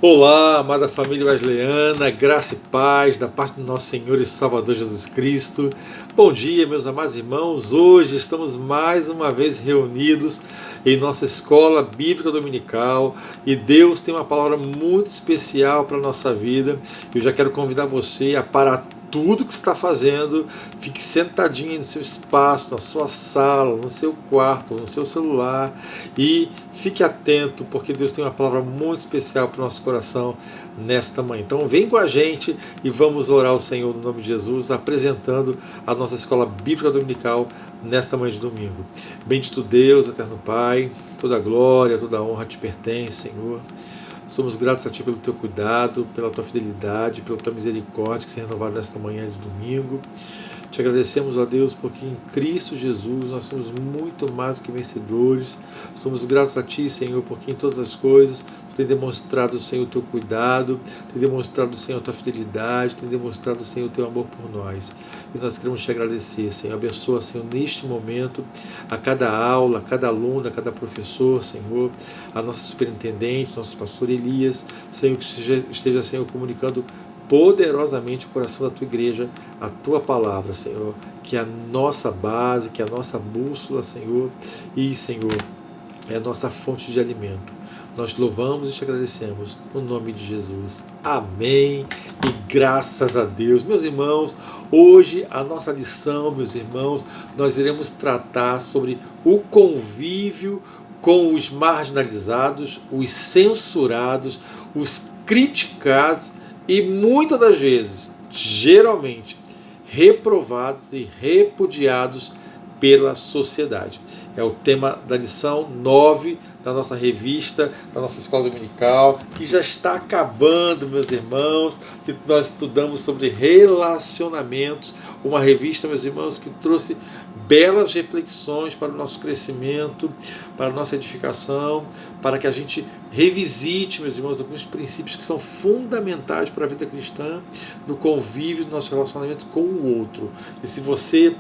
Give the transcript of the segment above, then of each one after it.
Olá, amada família wesleyana, graça e paz da parte do nosso Senhor e Salvador Jesus Cristo. Bom dia, meus amados irmãos. Hoje estamos mais uma vez reunidos em nossa escola bíblica dominical e Deus tem uma palavra muito especial para a nossa vida. Eu já quero convidar você a parar tudo que você está fazendo, fique sentadinho aí no seu espaço, na sua sala, no seu quarto, no seu celular e fique atento, porque Deus tem uma palavra muito especial para o nosso coração nesta manhã. Então vem com a gente e vamos orar ao Senhor no nome de Jesus, apresentando a nossa escola bíblica dominical nesta manhã de domingo. Bendito Deus, eterno Pai, toda glória, toda honra te pertence, Senhor. Somos gratos a Ti pelo Teu cuidado, pela Tua fidelidade, pela Tua misericórdia que se renovaram nesta manhã de domingo. Te agradecemos, ó Deus, porque em Cristo Jesus nós somos muito mais do que vencedores. Somos gratos a Ti, Senhor, porque em todas as coisas Tu tem demonstrado, Senhor, o Teu cuidado, tem demonstrado, Senhor, a Tua fidelidade, tem demonstrado, Senhor, o Teu amor por nós. E nós queremos Te agradecer, Senhor. Abençoa, Senhor, neste momento, a cada aula, a cada aluno, a cada professor, Senhor, a nossa superintendente, nosso pastor Elias, Senhor, que esteja, Senhor, comunicando poderosamente o coração da Tua igreja, a Tua palavra, Senhor, que é a nossa base, que é a nossa bússola, Senhor, e, Senhor, é a nossa fonte de alimento. Nós te louvamos e te agradecemos, no nome de Jesus. Amém e graças a Deus. Meus irmãos, hoje a nossa lição, meus irmãos, nós iremos tratar sobre o convívio com os marginalizados, os censurados, os criticados e muitas das vezes, geralmente, reprovados e repudiados pela sociedade. É o tema da lição 9 da nossa revista, da nossa escola dominical, que já está acabando, meus irmãos, que nós estudamos sobre relacionamentos, uma revista, meus irmãos, que trouxe belas reflexões para o nosso crescimento, para a nossa edificação, para que a gente revisite, meus irmãos, alguns princípios que são fundamentais para a vida cristã, no convívio do nosso relacionamento com o outro. E se você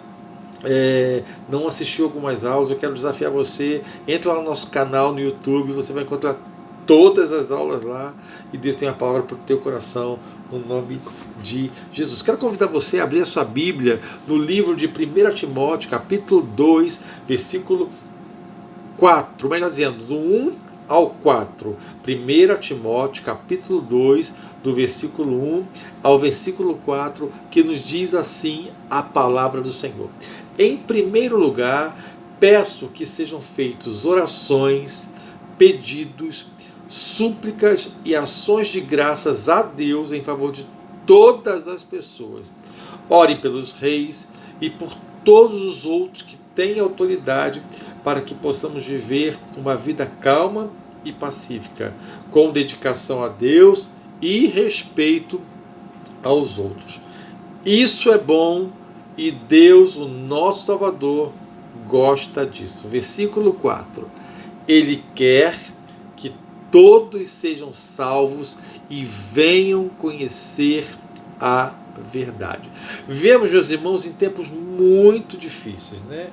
não assistiu algumas aulas, eu quero desafiar você, entra lá no nosso canal no YouTube, você vai encontrar todas as aulas lá, e Deus tem a palavra para o teu coração, no nome de Jesus. Quero convidar você a abrir a sua Bíblia no livro de 1 Timóteo, capítulo 2, versículo 4, melhor dizendo, do 1 ao 4. 1 Timóteo, capítulo 2, do versículo 1 ao versículo 4, que nos diz assim a palavra do Senhor. Em primeiro lugar, peço que sejam feitas orações, pedidos, súplicas e ações de graças a Deus em favor de todas as pessoas. Orem pelos reis e por todos os outros que têm autoridade, para que possamos viver uma vida calma e pacífica, com dedicação a Deus e respeito aos outros. Isso é bom e Deus, o nosso Salvador, gosta disso. Versículo 4. Ele quer que todos sejam salvos e venham conhecer a verdade. Vivemos, meus irmãos, em tempos muito difíceis, né?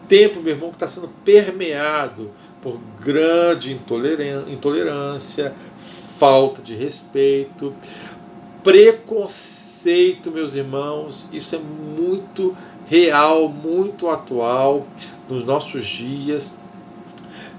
Tempo, meu irmão, que está sendo permeado por grande intolerância, falta de respeito, preconceito, meus irmãos. Isso é muito real, muito atual nos nossos dias.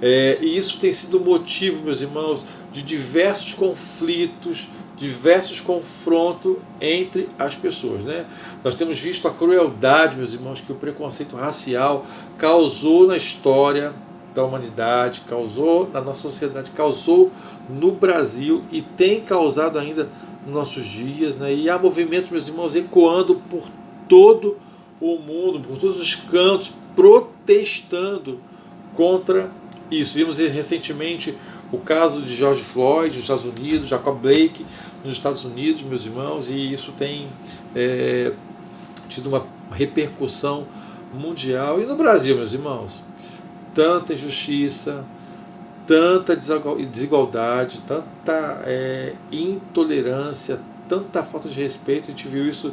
E isso tem sido motivo, meus irmãos, de diversos conflitos, diversos confrontos entre as pessoas, né? Nós temos visto a crueldade, meus irmãos, que o preconceito racial causou na história da humanidade, causou na nossa sociedade, causou no Brasil e tem causado ainda nos nossos dias, né? E há movimentos, meus irmãos, ecoando por todo o mundo, por todos os cantos, protestando contra isso. Vimos recentemente o caso de George Floyd nos Estados Unidos, Jacob Blake nos Estados Unidos, meus irmãos, e isso tem tido uma repercussão mundial. E no Brasil, meus irmãos, tanta injustiça, tanta desigualdade, tanta intolerância, tanta falta de respeito. A gente viu isso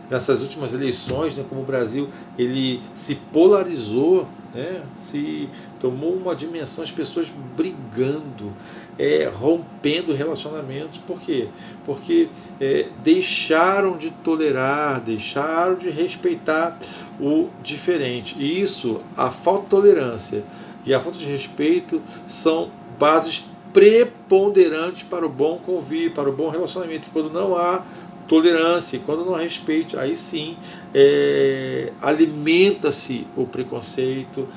nessas últimas eleições, né, como o Brasil ele se polarizou, né, se tomou uma dimensão, as pessoas brigando, rompendo relacionamentos. Por quê? Porque deixaram de tolerar, deixaram de respeitar o diferente. E isso, a falta de tolerância e a falta de respeito são bases preponderantes para o bom convívio, para o bom relacionamento. E quando não há tolerância, quando não há respeito, aí sim alimenta-se o preconceito,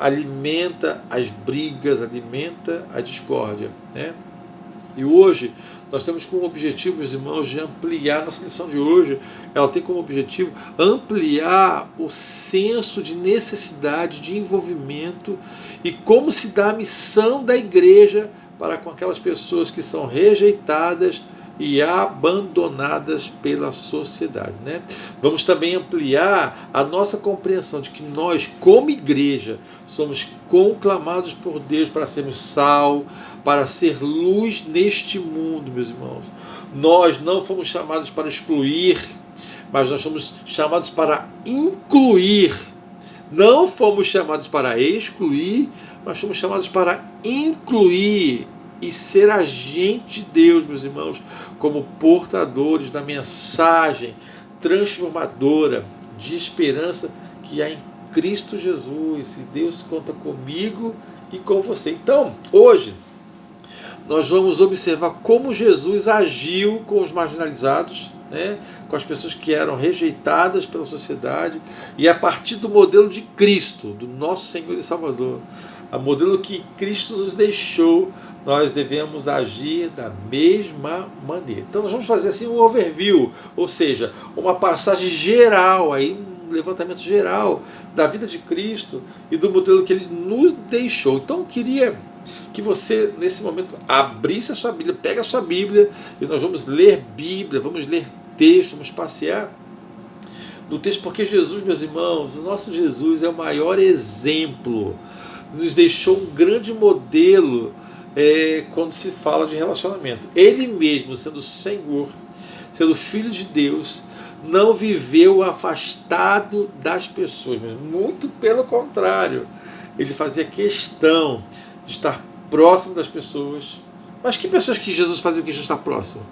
alimenta as brigas, alimenta a discórdia, né? E hoje nós temos como objetivo, meus irmãos, de ampliar, nossa lição de hoje, ela tem como objetivo ampliar o senso de necessidade, de envolvimento e como se dá a missão da igreja para com aquelas pessoas que são rejeitadas e abandonadas pela sociedade, né? Vamos também ampliar a nossa compreensão de que nós, como igreja, somos conclamados por Deus para sermos sal, para ser luz neste mundo, meus irmãos. Nós não fomos chamados para excluir, mas nós somos chamados para incluir. Não fomos chamados para excluir, mas fomos chamados para incluir e ser agente de Deus, meus irmãos, como portadores da mensagem transformadora de esperança que há em Cristo Jesus. E Deus conta comigo e com você. Então, hoje, nós vamos observar como Jesus agiu com os marginalizados, né, com as pessoas que eram rejeitadas pela sociedade, e a partir do modelo de Cristo, do nosso Senhor e Salvador, a modelo que Cristo nos deixou, nós devemos agir da mesma maneira. Então nós vamos fazer assim um overview, ou seja, uma passagem geral, aí, um levantamento geral da vida de Cristo e do modelo que Ele nos deixou. Então eu queria que você, nesse momento, abrisse a sua Bíblia, pega a sua Bíblia e nós vamos ler Bíblia, vamos ler texto, vamos passear no texto, porque Jesus, meus irmãos, o nosso Jesus é o maior exemplo, nos deixou um grande modelo quando se fala de relacionamento. Ele mesmo, sendo Senhor, sendo Filho de Deus, não viveu afastado das pessoas, mas muito pelo contrário, ele fazia questão de estar próximo das pessoas. Mas que pessoas que Jesus fazia questão de estar próximo?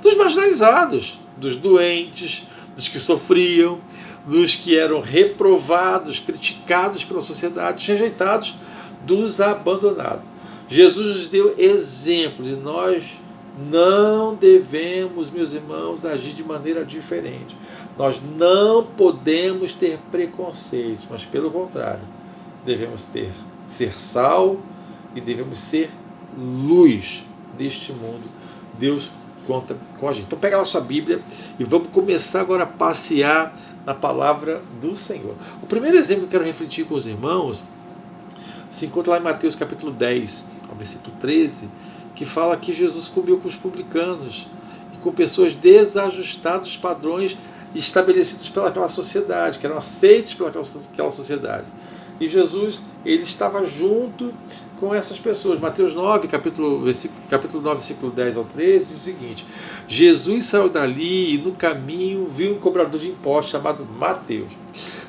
Dos marginalizados, dos doentes, dos que sofriam, dos que eram reprovados, criticados pela sociedade, rejeitados, dos abandonados. Jesus nos deu exemplos e nós não devemos, meus irmãos, agir de maneira diferente. Nós não podemos ter preconceitos, mas pelo contrário, devemos ser sal e devemos ser luz deste mundo. Deus conta com a gente. Então pega a nossa Bíblia e vamos começar agora a passear na palavra do Senhor. O primeiro exemplo que eu quero refletir com os irmãos se encontra lá em Mateus capítulo 10, ao versículo 13, que fala que Jesus comeu com os publicanos e com pessoas desajustadas dos padrões estabelecidos pelaquela sociedade, que eram aceitos pelaquela sociedade. E Jesus, ele estava junto com essas pessoas. Mateus 9, capítulo 9, versículo 10 ao 13, diz o seguinte: Jesus saiu dali e no caminho viu um cobrador de impostos chamado Mateus,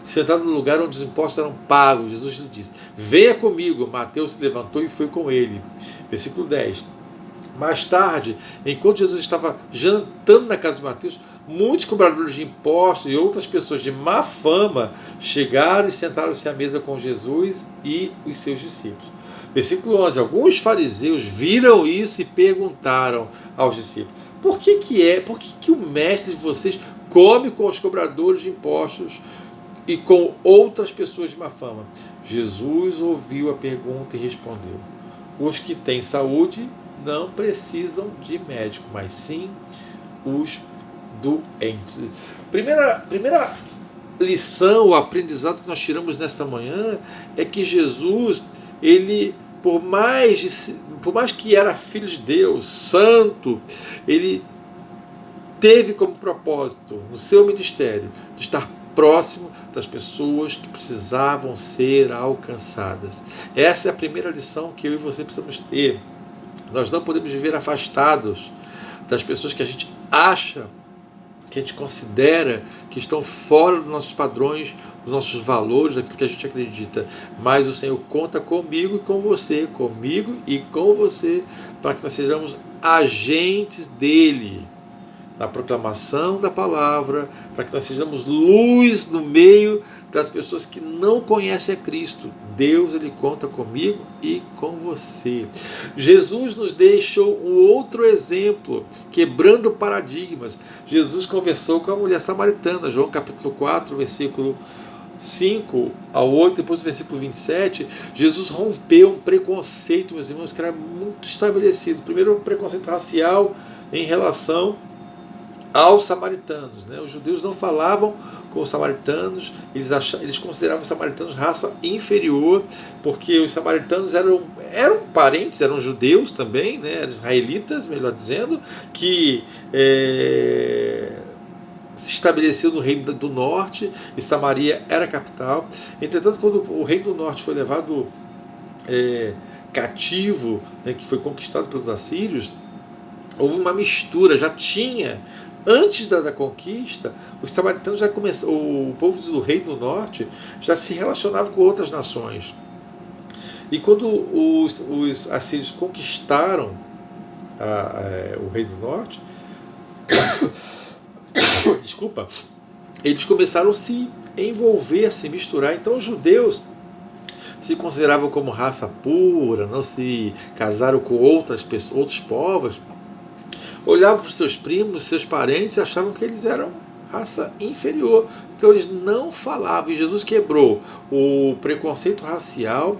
sentado no lugar onde os impostos eram pagos. Jesus lhe disse: venha comigo. Mateus se levantou e foi com ele. Versículo 10. Mais tarde, enquanto Jesus estava jantando na casa de Mateus, muitos cobradores de impostos e outras pessoas de má fama chegaram e sentaram-se à mesa com Jesus e os seus discípulos. Versículo 11. Alguns fariseus viram isso e perguntaram aos discípulos: por que o mestre de vocês come com os cobradores de impostos e com outras pessoas de má fama? Jesus ouviu a pergunta e respondeu: os que têm saúde não precisam de médico, mas sim os doentes. Primeira lição, o aprendizado que nós tiramos nesta manhã é que Jesus, ele, por mais que era filho de Deus, santo, ele teve como propósito no seu ministério de estar próximo das pessoas que precisavam ser alcançadas. Essa é a primeira lição que eu e você precisamos ter. Nós não podemos viver afastados das pessoas que a gente acha, que a gente considera que estão fora dos nossos padrões, dos nossos valores, daquilo que a gente acredita. Mas o Senhor conta comigo e com você, comigo e com você, para que nós sejamos agentes dele, na proclamação da palavra, para que nós sejamos luz no meio das pessoas que não conhecem a Cristo. Deus, ele conta comigo e com você. Jesus nos deixou um outro exemplo, quebrando paradigmas. Jesus conversou com a mulher samaritana, João capítulo 4, versículo 5 ao 8, depois do versículo 27, Jesus rompeu um preconceito, meus irmãos, que era muito estabelecido. Primeiro, um preconceito racial em relação aos samaritanos, né? Os judeus não falavam com os samaritanos, eles consideravam os samaritanos raça inferior, porque os samaritanos eram parentes, eram judeus também, né? Eram israelitas, melhor dizendo, que se estabeleceu no Reino do Norte, e Samaria era a capital. Entretanto, quando o Reino do Norte foi levado cativo, né, que foi conquistado pelos assírios, houve uma mistura, já tinha. Antes da conquista, os samaritanos já começaram, o povo do Reino do Norte já se relacionava com outras nações. E quando os assírios conquistaram o Reino do Norte, desculpa, eles começaram a se envolver, a se misturar. Então os judeus se consideravam como raça pura, não se casaram com outras pessoas, outros povos. Olhavam para os seus primos, seus parentes e achavam que eles eram raça inferior. Então eles não falavam. E Jesus quebrou o preconceito racial.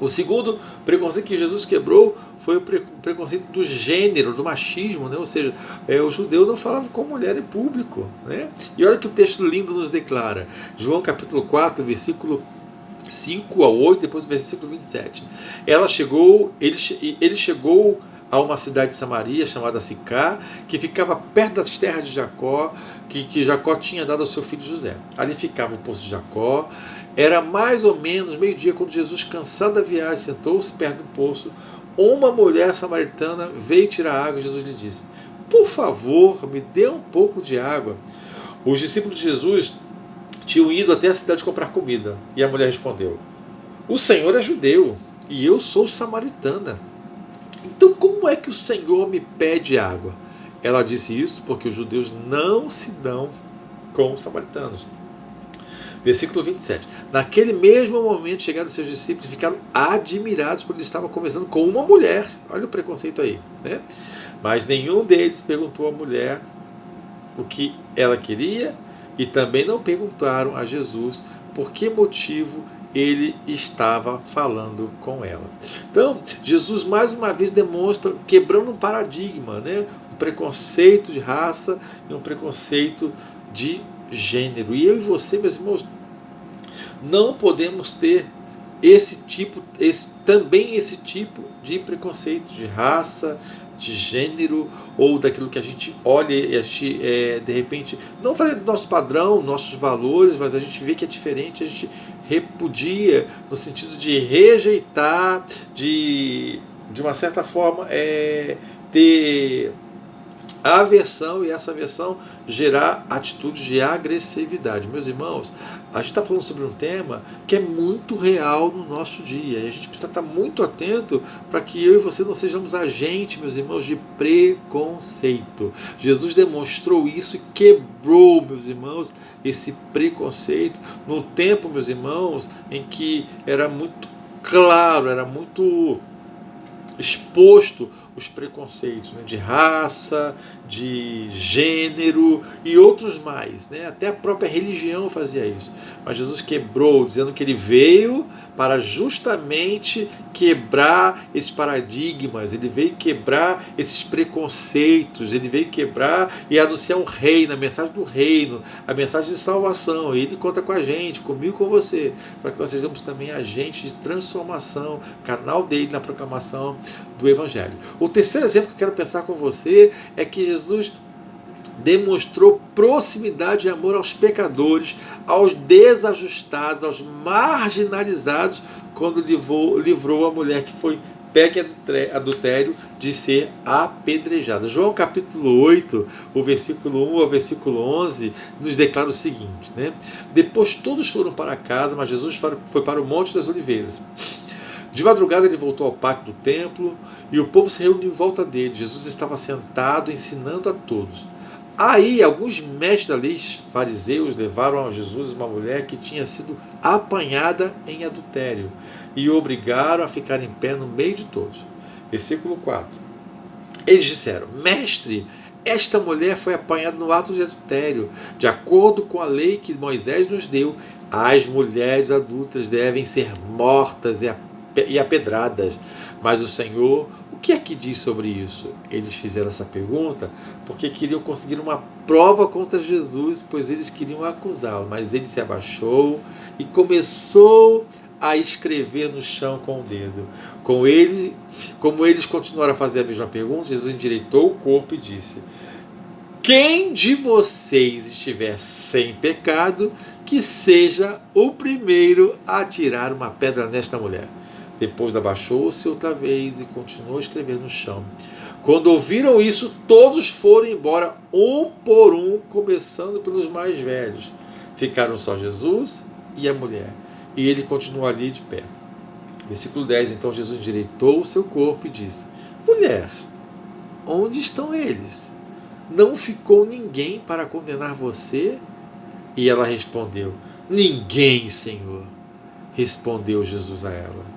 O segundo preconceito que Jesus quebrou foi o preconceito do gênero, do machismo, né? Ou seja, o judeu não falava com mulher em público, né? E olha que o texto lindo nos declara. João capítulo 4, versículo 5 ao 8, depois do versículo 27. Ele chegou a uma cidade de Samaria chamada Sicá, que ficava perto das terras de Jacó, que Jacó tinha dado ao seu filho José. Ali ficava o poço de Jacó. Era mais ou menos meio-dia, quando Jesus, cansado da viagem, sentou-se perto do poço. Uma mulher samaritana veio tirar água e Jesus lhe disse: por favor, me dê um pouco de água. Os discípulos de Jesus tinham ido até a cidade comprar comida. E a mulher respondeu: o Senhor é judeu e eu sou samaritana. Então como é que o Senhor me pede água? Ela disse isso porque os judeus não se dão com os samaritanos. Versículo 27. Naquele mesmo momento chegaram seus discípulos e ficaram admirados porque eles estavam conversando com uma mulher. Olha o preconceito aí, né? Mas nenhum deles perguntou à mulher o que ela queria, e também não perguntaram a Jesus por que motivo ele estava falando com ela. Então, Jesus mais uma vez demonstra, quebrando um paradigma, né? Um preconceito de raça e um preconceito de gênero. E eu e você, meus irmãos, não podemos ter esse tipo de preconceito de raça, de gênero, ou daquilo que a gente olha e a gente, de repente, não fala do nosso padrão, nossos valores, mas a gente vê que é diferente, a gente repudia, no sentido de rejeitar, de uma certa forma, ter aversão, e essa aversão gerar atitudes de agressividade. Meus irmãos, a gente está falando sobre um tema que é muito real no nosso dia, e a gente precisa estar muito atento para que eu e você não sejamos agentes, meus irmãos, de preconceito. Jesus demonstrou isso e quebrou, meus irmãos, esse preconceito no tempo, meus irmãos, em que era muito claro, era muito exposto os preconceitos, né, de raça, de gênero e outros mais, né? Até a própria religião fazia isso. Mas Jesus quebrou, dizendo que ele veio para justamente quebrar esses paradigmas, ele veio quebrar esses preconceitos, ele veio quebrar e anunciar um reino, a mensagem do reino, a mensagem de salvação. E ele conta com a gente, comigo e com você, para que nós sejamos também agentes de transformação, canal dele na proclamação do Evangelho. O terceiro exemplo que eu quero pensar com você é que Jesus demonstrou proximidade e amor aos pecadores, aos desajustados, aos marginalizados, quando livrou a mulher que foi peca e adultério de ser apedrejada. João capítulo 8, o versículo 1 ao versículo 11, nos declara o seguinte, né? Depois todos foram para casa, mas Jesus foi para o Monte das Oliveiras. De madrugada ele voltou ao pátio do templo e o povo se reuniu em volta dele. Jesus estava sentado ensinando a todos. Aí alguns mestres da lei, fariseus, levaram a Jesus uma mulher que tinha sido apanhada em adultério e o obrigaram a ficar em pé no meio de todos. Versículo 4. Eles disseram: Mestre, esta mulher foi apanhada no ato de adultério. De acordo com a lei que Moisés nos deu, as mulheres adultas devem ser mortas e apedradas. Mas o Senhor, o que é que diz sobre isso? Eles fizeram essa pergunta porque queriam conseguir uma prova contra Jesus, pois eles queriam acusá-lo. Mas ele se abaixou e começou a escrever no chão com o dedo. Como eles continuaram a fazer a mesma pergunta, Jesus endireitou o corpo e disse: quem de vocês estiver sem pecado, que seja o primeiro a atirar uma pedra nesta mulher. Depois abaixou-se outra vez e continuou a escrever no chão. Quando ouviram isso, todos foram embora, um por um, começando pelos mais velhos. Ficaram só Jesus e a mulher, e ele continuou ali de pé. Versículo 10, então Jesus endireitou o seu corpo e disse: mulher, onde estão eles? Não ficou ninguém para condenar você? E ela respondeu: ninguém, Senhor. Respondeu Jesus a ela: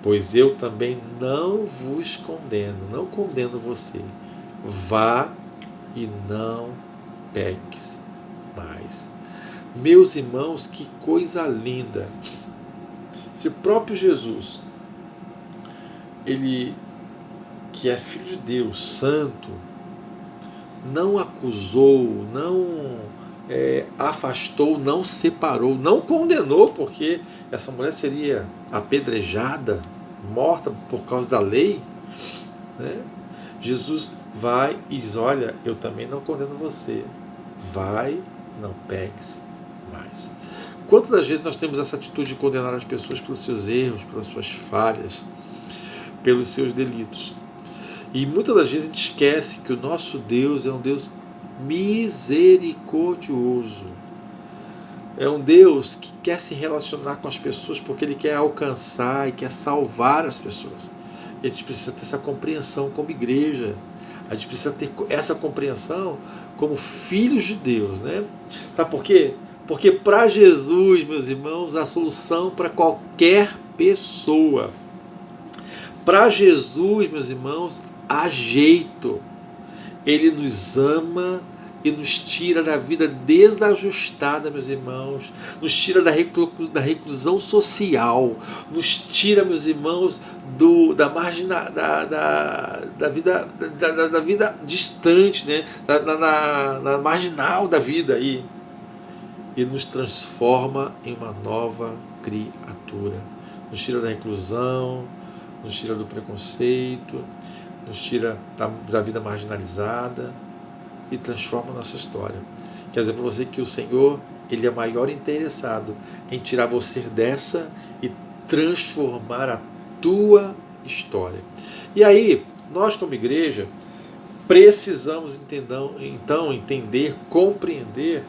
pois eu também não vos condeno, não condeno você. Vá e não peques mais. Meus irmãos, que coisa linda! Se o próprio Jesus, ele que é Filho de Deus, santo, não acusou, não afastou, não separou, não condenou, porque essa mulher seria apedrejada, morta por causa da lei, né? Jesus vai e diz: olha, eu também não condeno você, vai, não peques mais. Quantas das vezes nós temos essa atitude de condenar as pessoas pelos seus erros, pelas suas falhas, pelos seus delitos? E muitas das vezes a gente esquece que o nosso Deus é um Deus misericordioso. É um Deus que quer se relacionar com as pessoas porque Ele quer alcançar e quer salvar as pessoas. E a gente precisa ter essa compreensão como igreja. A gente precisa ter essa compreensão como filhos de Deus, né? Sabe por quê? Porque para Jesus, meus irmãos, a solução para qualquer pessoa. Para Jesus, meus irmãos, há jeito. Ele nos ama e nos tira da vida desajustada, meus irmãos, nos tira da reclusão social, nos tira, meus irmãos, da margem da vida distante, né? na marginal da vida aí, e nos transforma em uma nova criatura, nos tira da reclusão, nos tira do preconceito, nos tira da vida marginalizada e transforma a nossa história. Quer dizer para você que o Senhor, Ele é maior interessado em tirar você dessa e transformar a tua história. E aí, nós como igreja, precisamos então entender, compreender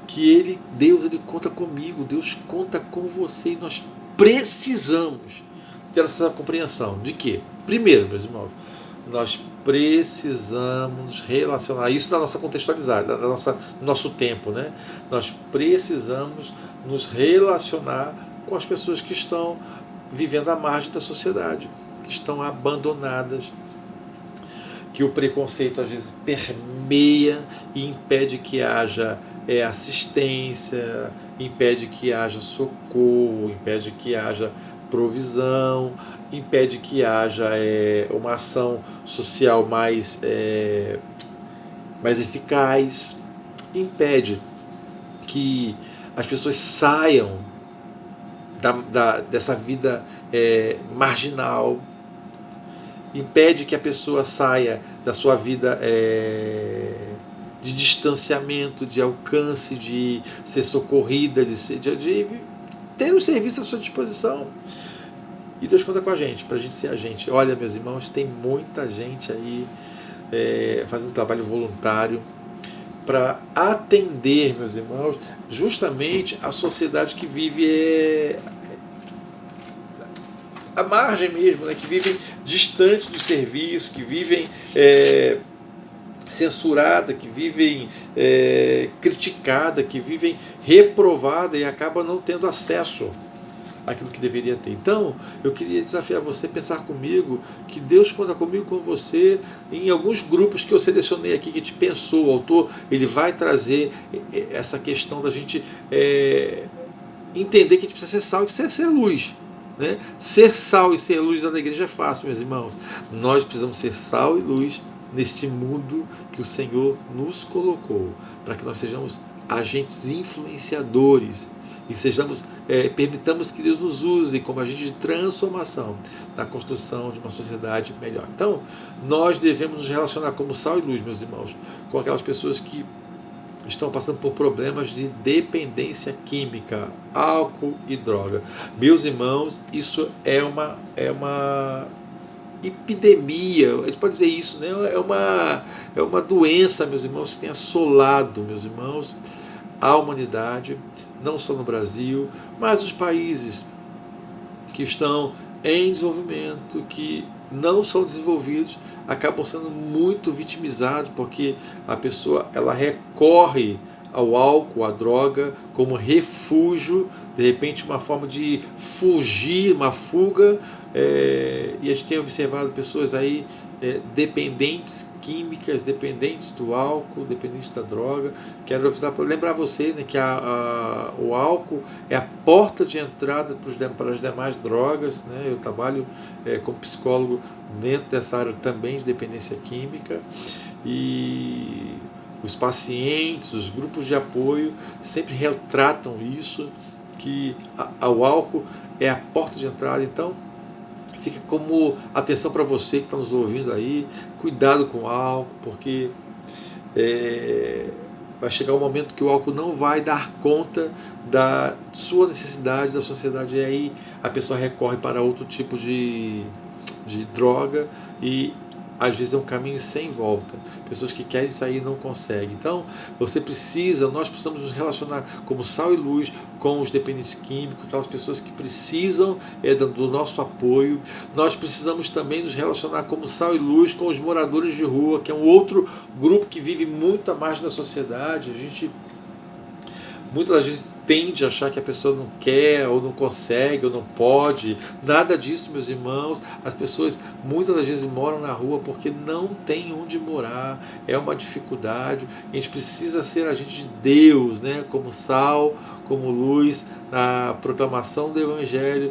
que Deus conta comigo, Deus conta com você, e nós precisamos ter essa compreensão de que, primeiro, meus irmãos, nós precisamos relacionar isso da nossa contextualidade, do nosso tempo, né? Nós precisamos nos relacionar com as pessoas que estão vivendo à margem da sociedade, que estão abandonadas, que o preconceito às vezes permeia e impede que haja assistência, impede que haja socorro, impede que haja provisão, impede que haja uma ação social mais eficaz, impede que as pessoas saiam dessa vida marginal, impede que a pessoa saia da sua vida de distanciamento, de alcance, de ser socorrida, de ter o serviço à sua disposição. E Deus conta com a gente, para a gente ser a gente. Olha, meus irmãos, tem muita gente aí fazendo trabalho voluntário para atender, meus irmãos, justamente a sociedade que vive à margem mesmo, né? Que vivem distante do serviço, que vivem censurada, que vivem criticada, que vivem reprovada e acaba não tendo acesso àquilo que deveria ter. Então, eu queria desafiar você a pensar comigo que Deus conta comigo, com você, em alguns grupos que eu selecionei aqui, que a gente pensou. O autor ele vai trazer essa questão da gente entender que a gente precisa ser sal e precisa ser luz. Né? Ser sal e ser luz dentro da igreja é fácil, meus irmãos. Nós precisamos ser sal e luz neste mundo que o Senhor nos colocou, para que nós sejamos agentes influenciadores e permitamos que Deus nos use como agente de transformação na construção de uma sociedade melhor. Então, nós devemos nos relacionar como sal e luz, meus irmãos, com aquelas pessoas que estão passando por problemas de dependência química, álcool e droga. Meus irmãos, isso é uma epidemia, a gente pode dizer isso, né? É uma doença, meus irmãos, que tem assolado, meus irmãos, a humanidade, não só no Brasil, mas os países que estão em desenvolvimento, que não são desenvolvidos, acabam sendo muito vitimizados, porque a pessoa ela recorre ao álcool, à droga, como refúgio, de repente uma forma de fugir, uma fuga, e a gente tem observado pessoas aí dependentes químicas, dependentes do álcool, dependentes da droga. Quero lembrar você, né, que o álcool é a porta de entrada para as demais drogas. Né? Eu trabalho como psicólogo dentro dessa área também de dependência química, e os pacientes, os grupos de apoio sempre retratam isso, que o álcool é a porta de entrada. Então, fica como atenção para você que está nos ouvindo aí, cuidado com o álcool, porque vai chegar um momento que o álcool não vai dar conta da sua necessidade, da sociedade, e aí a pessoa recorre para outro tipo de droga, e às vezes é um caminho sem volta. Pessoas que querem sair e não conseguem. Então, nós precisamos nos relacionar como sal e luz com os dependentes químicos, aquelas pessoas que precisam do nosso apoio. Nós precisamos também nos relacionar como sal e luz com os moradores de rua, que é um outro grupo que vive muito à margem da sociedade. A gente muitas das vezes tende a achar que a pessoa não quer, ou não consegue, ou não pode. Nada disso, meus irmãos. As pessoas muitas das vezes moram na rua porque não tem onde morar. É uma dificuldade. A gente precisa ser agente de Deus, né? Como sal, como luz, na proclamação do Evangelho,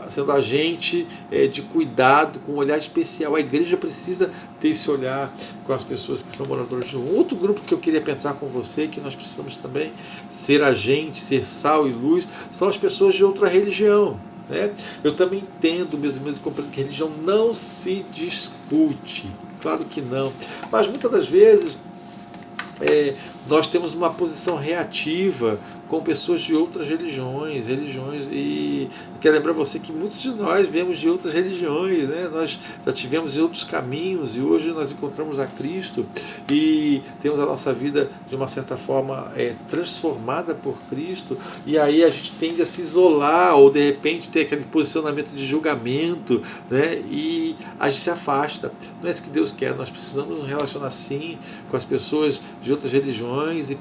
sendo agente de cuidado, com um olhar especial. A igreja precisa ter esse olhar com as pessoas que são moradores de rua. Outro grupo que eu queria pensar com você, que nós precisamos também ser agente, ser sal e luz, são as pessoas de outra religião. Né? Eu também entendo, meus irmãos, e compreendo que religião não se discute. Claro que não. Mas muitas das vezes nós temos uma posição reativa com pessoas de outras religiões, e quero lembrar você que muitos de nós viemos de outras religiões, né? Nós já tivemos outros caminhos, e hoje nós encontramos a Cristo e temos a nossa vida de uma certa forma transformada por Cristo, e aí a gente tende a se isolar, ou de repente ter aquele posicionamento de julgamento, né? E a gente se afasta. Não é isso que Deus quer. Nós precisamos nos relacionar sim com as pessoas de outras religiões e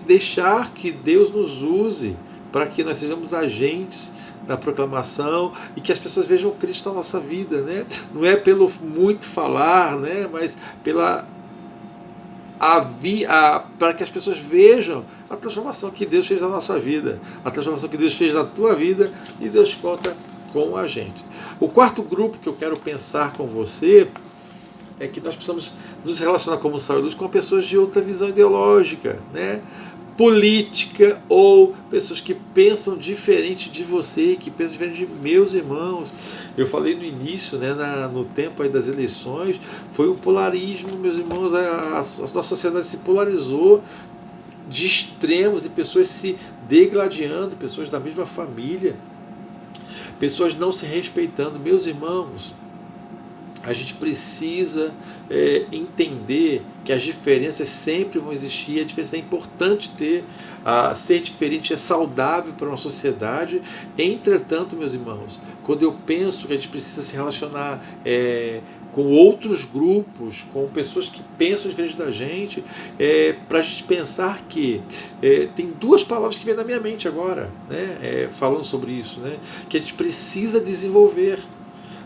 deixar que Deus nos use para que nós sejamos agentes na proclamação e que as pessoas vejam Cristo na nossa vida, né? Não é pelo muito falar, né? Mas para que as pessoas vejam a transformação que Deus fez na nossa vida, a transformação que Deus fez na tua vida, e Deus conta com a gente. O quarto grupo que eu quero pensar com você é que nós precisamos nos relacionar como sal e luz com pessoas de outra visão ideológica, né? Política, ou pessoas que pensam diferente de você, que pensam diferente de meus irmãos. Eu falei no início, né, no tempo aí das eleições, foi um polarismo, meus irmãos, a nossa sociedade se polarizou de extremos, e pessoas se degladiando, pessoas da mesma família, pessoas não se respeitando. Meus irmãos, a gente precisa entender que as diferenças sempre vão existir, a diferença é importante ter, ser diferente é saudável para uma sociedade. Entretanto, meus irmãos, quando eu penso que a gente precisa se relacionar com outros grupos, com pessoas que pensam diferente da gente, para a gente pensar que tem duas palavras que vêm na minha mente agora, né, falando sobre isso, né, que a gente precisa desenvolver.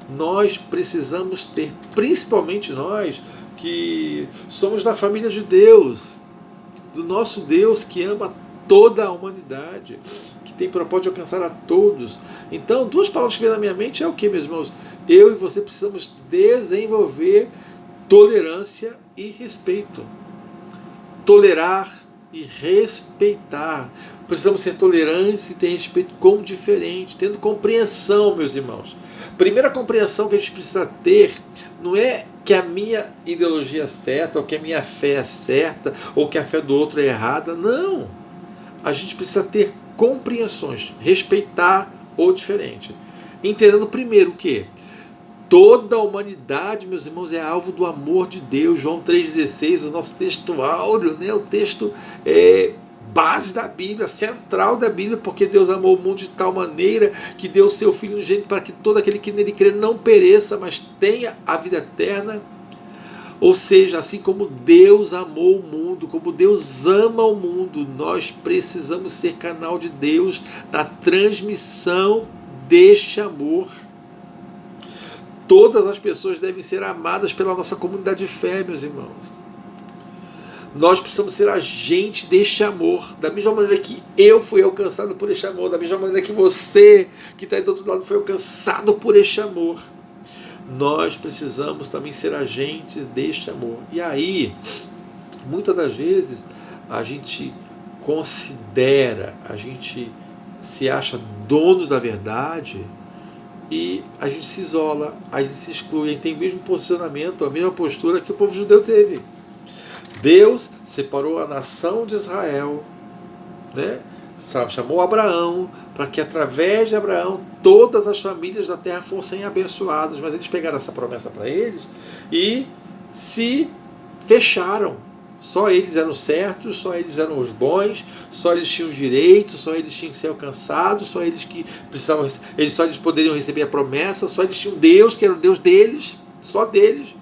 Nós precisamos ter, principalmente nós que somos da família de Deus, do nosso Deus que ama toda a humanidade, que tem propósito de alcançar a todos. Então, duas palavras que vêm na minha mente é o que, meus irmãos? Eu e você precisamos desenvolver tolerância e respeito. Tolerar e respeitar. Precisamos ser tolerantes e ter respeito com o diferente, tendo compreensão, meus irmãos. Primeira compreensão que a gente precisa ter não é que a minha ideologia é certa, ou que a minha fé é certa, ou que a fé do outro é errada. Não. A gente precisa ter compreensões, respeitar o diferente. Entendendo primeiro o quê? Toda a humanidade, meus irmãos, é alvo do amor de Deus. João 3,16, o nosso texto áureo, né? O texto base da Bíblia, central da Bíblia, porque Deus amou o mundo de tal maneira que deu o seu Filho unigênito para que todo aquele que nele crê não pereça, mas tenha a vida eterna. Ou seja, assim como Deus amou o mundo, como Deus ama o mundo, nós precisamos ser canal de Deus na transmissão deste amor. Todas as pessoas devem ser amadas pela nossa comunidade de fé, meus irmãos. Nós precisamos ser agente deste amor, da mesma maneira que eu fui alcançado por este amor, da mesma maneira que você, que está aí do outro lado, foi alcançado por este amor. Nós precisamos também ser agentes deste amor. E aí, muitas das vezes, a gente considera, a gente se acha dono da verdade e a gente se isola, a gente se exclui, a gente tem o mesmo posicionamento, a mesma postura que o povo judeu teve. Deus separou a nação de Israel, né? Chamou Abraão para que através de Abraão todas as famílias da terra fossem abençoadas, mas eles pegaram essa promessa para eles e se fecharam. Só eles eram certos, só eles eram os bons, só eles tinham direitos, só eles tinham que ser alcançados, só eles que precisavam, só eles poderiam receber a promessa, só eles tinham Deus, que era o Deus deles, só deles,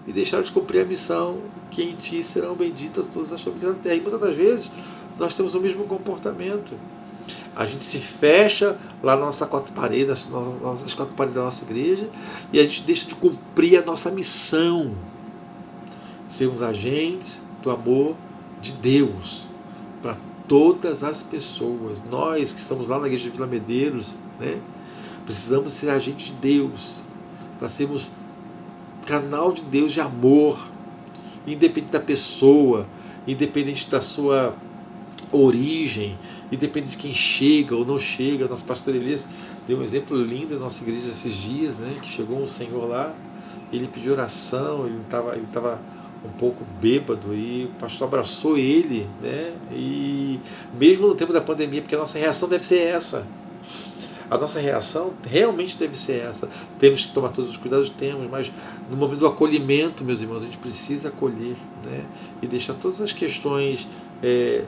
e deixaram de cumprir a missão, que em ti serão benditas todas as famílias da terra. E muitas das vezes nós temos o mesmo comportamento. A gente se fecha lá nas nossas quatro paredes, da nossa igreja, e a gente deixa de cumprir a nossa missão. Sermos agentes do amor de Deus para todas as pessoas. Nós que estamos lá na igreja de Vila Medeiros, né, precisamos ser agentes de Deus, para sermos canal de Deus de amor, independente da pessoa, independente da sua origem, independente de quem chega ou não chega. Nosso pastor Elias deu um exemplo lindo na nossa igreja esses dias, né, que chegou um senhor lá, ele pediu oração, ele estava um pouco bêbado, e o pastor abraçou ele, né, e mesmo no tempo da pandemia, porque a nossa reação deve ser essa. A nossa reação realmente deve ser essa. Temos que tomar todos os cuidados, mas no momento do acolhimento, meus irmãos, a gente precisa acolher, né, e deixar todas as questões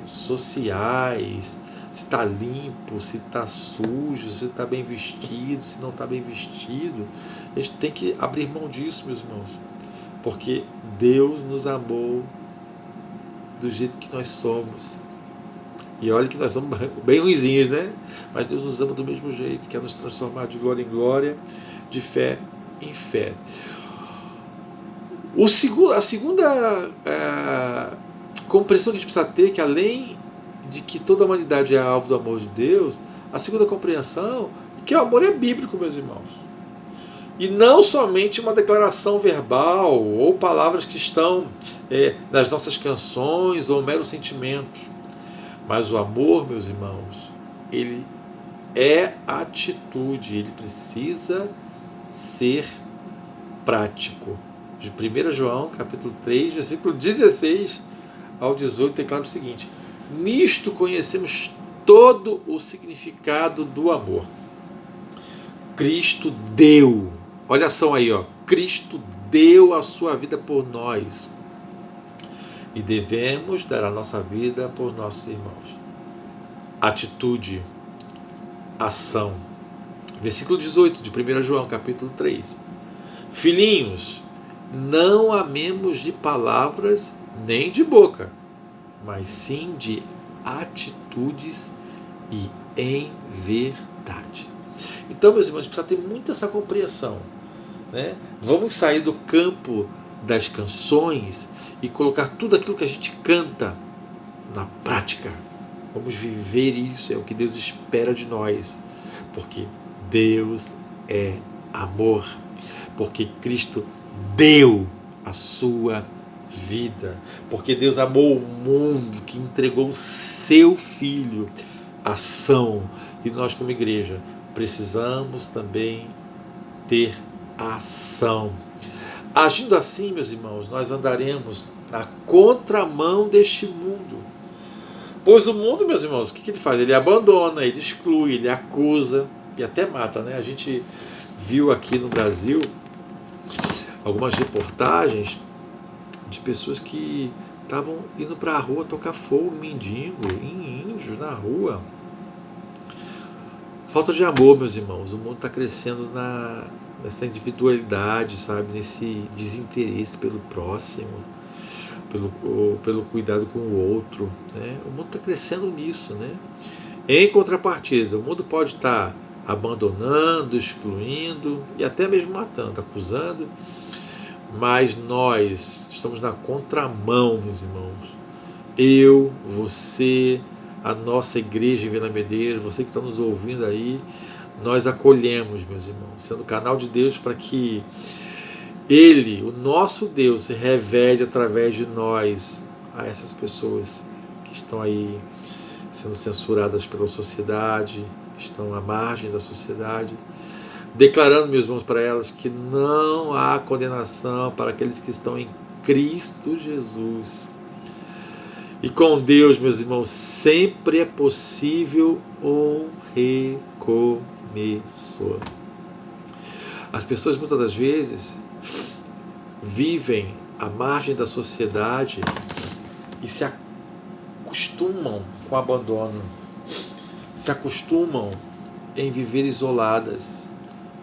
sociais, se está limpo, se está sujo, se está bem vestido, se não está bem vestido. A gente tem que abrir mão disso, meus irmãos, porque Deus nos amou do jeito que nós somos. E olha que nós somos bem ruinzinhos, né? Mas Deus nos ama do mesmo jeito, quer nos transformar de glória em glória, de fé em fé. A segunda compreensão que a gente precisa ter, que além de que toda a humanidade é alvo do amor de Deus, a segunda compreensão é que o amor é bíblico, meus irmãos. E não somente uma declaração verbal ou palavras que estão nas nossas canções ou um mero sentimento. Mas o amor, meus irmãos, ele é atitude, ele precisa ser prático. De 1 João, capítulo 3, versículo 16 ao 18, tem claro o seguinte: nisto conhecemos todo o significado do amor. Cristo deu. Olha a ação aí, ó. Cristo deu a sua vida por nós. E devemos dar a nossa vida por nossos irmãos. Atitude, ação. Versículo 18 de 1 João, capítulo 3. Filhinhos, não amemos de palavras nem de boca, mas sim de atitudes e em verdade. Então, meus irmãos, a gente precisa ter muito essa compreensão, né? Vamos sair do campo das canções e colocar tudo aquilo que a gente canta na prática. Vamos viver isso, é o que Deus espera de nós, porque Deus é amor, porque Cristo deu a sua vida, porque Deus amou o mundo que entregou o seu Filho. Ação. E nós, como igreja, precisamos também ter ação. Agindo assim, meus irmãos, nós andaremos na contramão deste mundo. Pois o mundo, meus irmãos, o que ele faz? Ele abandona, ele exclui, ele acusa e até mata, né? A gente viu aqui no Brasil algumas reportagens de pessoas que estavam indo para a rua tocar fogo em mendigo, em índios na rua. Falta de amor, meus irmãos. O mundo está crescendo nessa individualidade, sabe? Nesse desinteresse pelo próximo, pelo cuidado com o outro, né? O mundo está crescendo nisso, né? Em contrapartida, o mundo pode estar abandonando, excluindo e até mesmo matando, acusando, mas nós estamos na contramão, meus irmãos. Eu, você, a nossa igreja em Vila Medeiros, você que está nos ouvindo aí, nós acolhemos, meus irmãos, sendo canal de Deus para que Ele, o nosso Deus, se revele através de nós a essas pessoas que estão aí sendo censuradas pela sociedade, estão à margem da sociedade, declarando, meus irmãos, para elas que não há condenação para aqueles que estão em Cristo Jesus. E com Deus, meus irmãos, sempre é possível um recomeço. As pessoas muitas das vezes vivem à margem da sociedade e se acostumam com o abandono, se acostumam em viver isoladas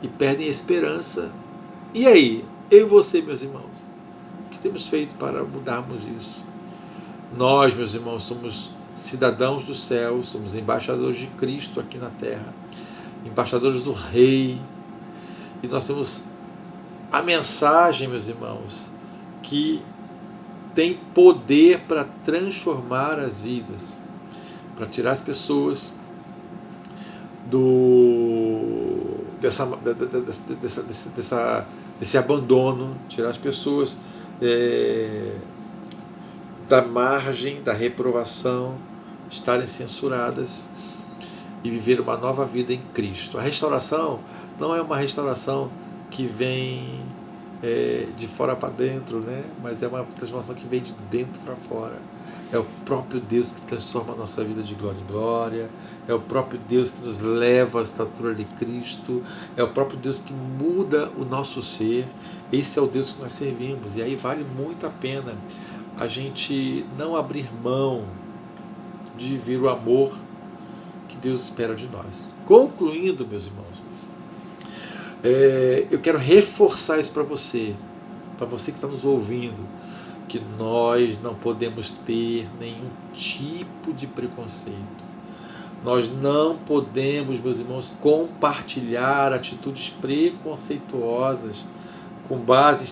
e perdem a esperança. E aí, eu e você, meus irmãos, o que temos feito para mudarmos isso? Nós, meus irmãos, somos cidadãos do céu, somos embaixadores de Cristo aqui na terra, embaixadores do Rei, e nós temos a mensagem, meus irmãos, que tem poder para transformar as vidas, para tirar as pessoas desse abandono, tirar as pessoas da margem da reprovação, estarem censuradas e viver uma nova vida em Cristo. A restauração não é uma restauração que vem de fora para dentro, né? Mas é uma transformação que vem de dentro para fora. É o próprio Deus que transforma a nossa vida de glória em glória, é o próprio Deus que nos leva à estatura de Cristo, é o próprio Deus que muda o nosso ser. Esse é o Deus que nós servimos, e aí vale muito a pena a gente não abrir mão de viver o amor que Deus espera de nós. Concluindo, meus irmãos, eu quero reforçar isso para você que está nos ouvindo, que nós não podemos ter nenhum tipo de preconceito. Nós não podemos, meus irmãos, compartilhar atitudes preconceituosas com base em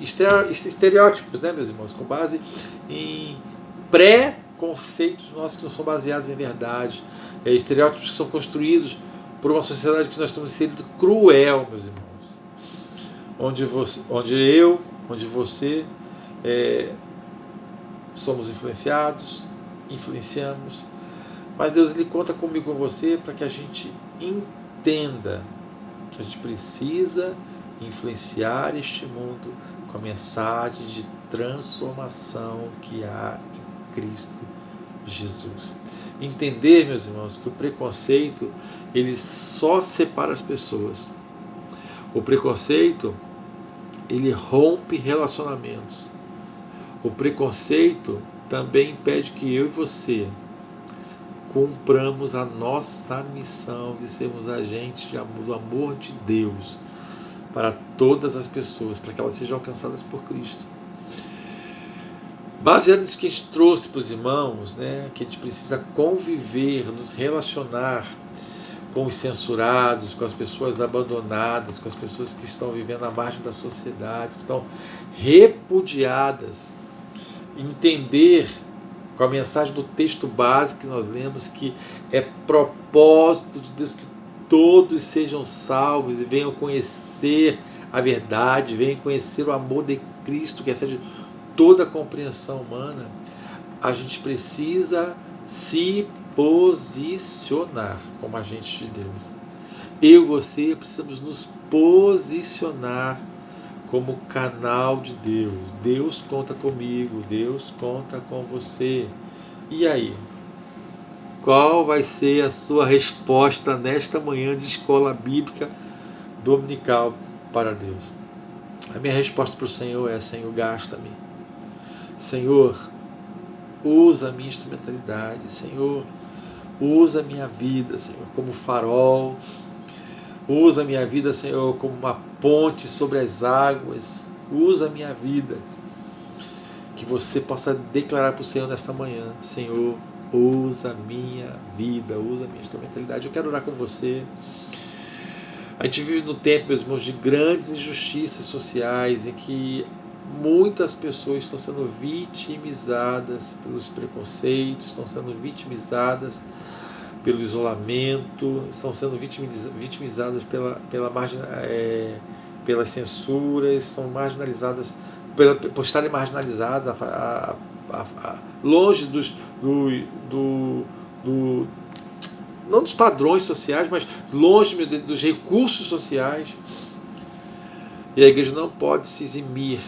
estereótipos, né, meus irmãos? Com base em preconceitos nossos que não são baseados em verdade, estereótipos que são construídos por uma sociedade que nós estamos inseridos cruel, meus irmãos. Onde você somos influenciados, influenciamos, mas Deus, Ele conta comigo, com você, para que a gente entenda que a gente precisa influenciar este mundo com a mensagem de transformação que há em Cristo Jesus. Entender, meus irmãos, que o preconceito ele só separa as pessoas, O preconceito, ele rompe relacionamentos. O preconceito também impede que eu e você cumpramos a nossa missão de sermos agentes do amor de Deus para todas as pessoas, para que elas sejam alcançadas por Cristo. Baseado nisso que a gente trouxe para os irmãos, né, que a gente precisa conviver, nos relacionar com os censurados, com as pessoas abandonadas, com as pessoas que estão vivendo à margem da sociedade, que estão repudiadas. Entender com a mensagem do texto básico que nós lemos que é propósito de Deus que todos sejam salvos e venham conhecer a verdade, venham conhecer o amor de Cristo que excede toda a compreensão humana. A gente precisa se posicionar como agentes de Deus. Eu e você precisamos nos posicionar como canal de Deus. Deus conta comigo, Deus conta com você. E aí? Qual vai ser a sua resposta nesta manhã de escola bíblica dominical para Deus? A minha resposta para o Senhor é: Senhor, gasta-me. Senhor, usa a minha instrumentalidade. Senhor, usa a minha vida, Senhor, como farol. Usa a minha vida, Senhor, como uma ponte sobre as águas. Usa a minha vida. Que você possa declarar para o Senhor nesta manhã: Senhor, usa a minha vida, usa a minha instrumentalidade. Eu quero orar com você. A gente vive no tempo, meus irmãos, de grandes injustiças sociais, em que muitas pessoas estão sendo vitimizadas pelos preconceitos, estão sendo vitimizadas pelo isolamento, estão sendo vitimizadas pelas censuras, são marginalizadas por estarem marginalizadas, longe não dos padrões sociais, mas longe dos recursos sociais. E a igreja não pode se eximir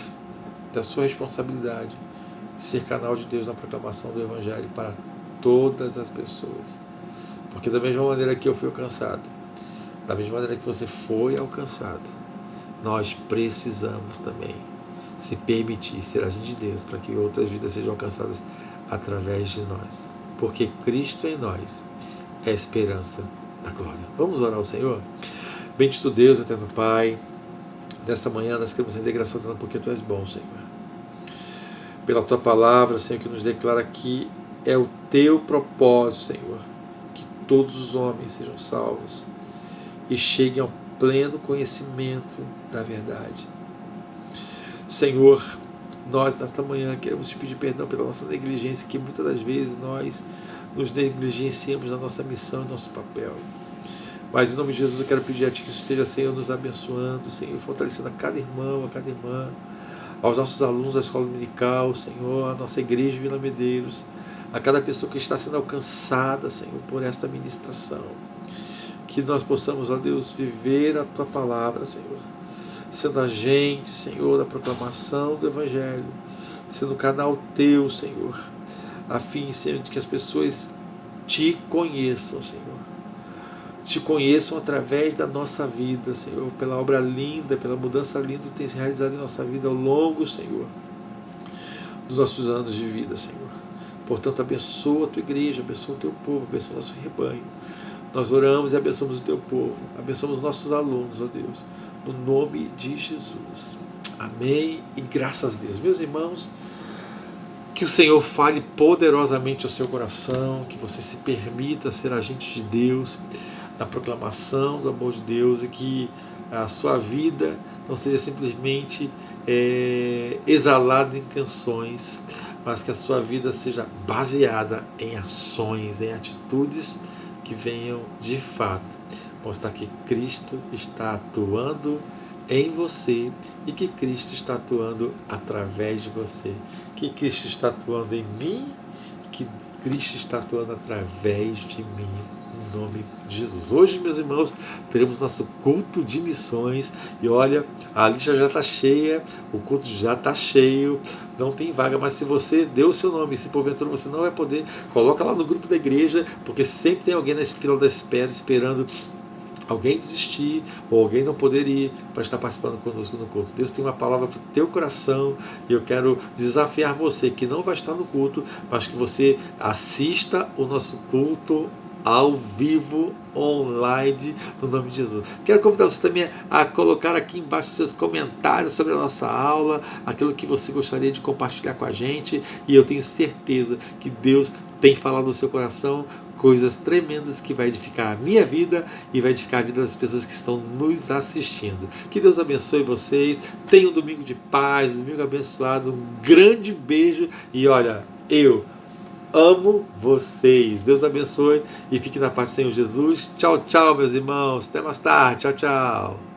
da sua responsabilidade de ser canal de Deus na proclamação do Evangelho para todas as pessoas. Porque da mesma maneira que eu fui alcançado, da mesma maneira que você foi alcançado, nós precisamos também se permitir ser agente de Deus para que outras vidas sejam alcançadas através de nós. Porque Cristo em nós é a esperança da glória. Vamos orar ao Senhor? Bendito Deus, eterno Pai, nessa manhã nós queremos render graça ao Senhor porque Tu és bom, Senhor. Pela Tua palavra, Senhor, que nos declara que é o Teu propósito, Senhor, que todos os homens sejam salvos e cheguem ao pleno conhecimento da verdade. Senhor, nós nesta manhã queremos te pedir perdão pela nossa negligência, que muitas das vezes nós nos negligenciamos na nossa missão e nosso papel. Mas em nome de Jesus eu quero pedir a Ti que esteja, Senhor, nos abençoando, Senhor, fortalecendo a cada irmão, a cada irmã, aos nossos alunos da escola dominical, Senhor, a nossa igreja Vila Medeiros, a cada pessoa que está sendo alcançada, Senhor, por esta ministração. Que nós possamos, ó Deus, viver a Tua palavra, Senhor, sendo agente, Senhor, da proclamação do Evangelho, sendo canal Teu, Senhor, a fim, Senhor, de que as pessoas Te conheçam, Senhor, Te conheçam através da nossa vida, Senhor, pela obra linda, pela mudança linda que Tu tens realizado em nossa vida ao longo, Senhor, dos nossos anos de vida, Senhor. Portanto, abençoa a Tua igreja, abençoa o Teu povo, abençoa o nosso rebanho. Nós oramos e abençoamos o Teu povo, abençoamos os nossos alunos, ó Deus, no nome de Jesus. Amém e graças a Deus. Meus irmãos, que o Senhor fale poderosamente ao seu coração, que você se permita ser agente de Deus, na proclamação do amor de Deus, e que a sua vida não seja simplesmente exalada em canções, mas que a sua vida seja baseada em ações, em atitudes que venham de fato mostrar que Cristo está atuando em você e que Cristo está atuando através de você, que Cristo está atuando em mim, que Cristo está atuando através de mim, em nome de Jesus. Hoje, meus irmãos, teremos nosso culto de missões e olha, a lista já está cheia, o culto já está cheio, não tem vaga, mas se você deu o seu nome, se porventura você não vai poder, coloca lá no grupo da igreja, porque sempre tem alguém nesse fila da espera esperando alguém desistir ou alguém não poder ir para estar participando conosco no culto. Deus tem uma palavra para o teu coração e eu quero desafiar você que não vai estar no culto, mas que você assista o nosso culto ao vivo, online, no nome de Jesus. Quero convidar você também a colocar aqui embaixo seus comentários sobre a nossa aula, aquilo que você gostaria de compartilhar com a gente, e eu tenho certeza que Deus tem falado no seu coração coisas tremendas que vai edificar a minha vida e vai edificar a vida das pessoas que estão nos assistindo. Que Deus abençoe vocês, tenham um domingo de paz, um domingo abençoado, um grande beijo e olha, eu amo vocês. Deus abençoe e fique na paz do Senhor Jesus. Tchau, tchau, meus irmãos. Até mais tarde. Tchau, tchau.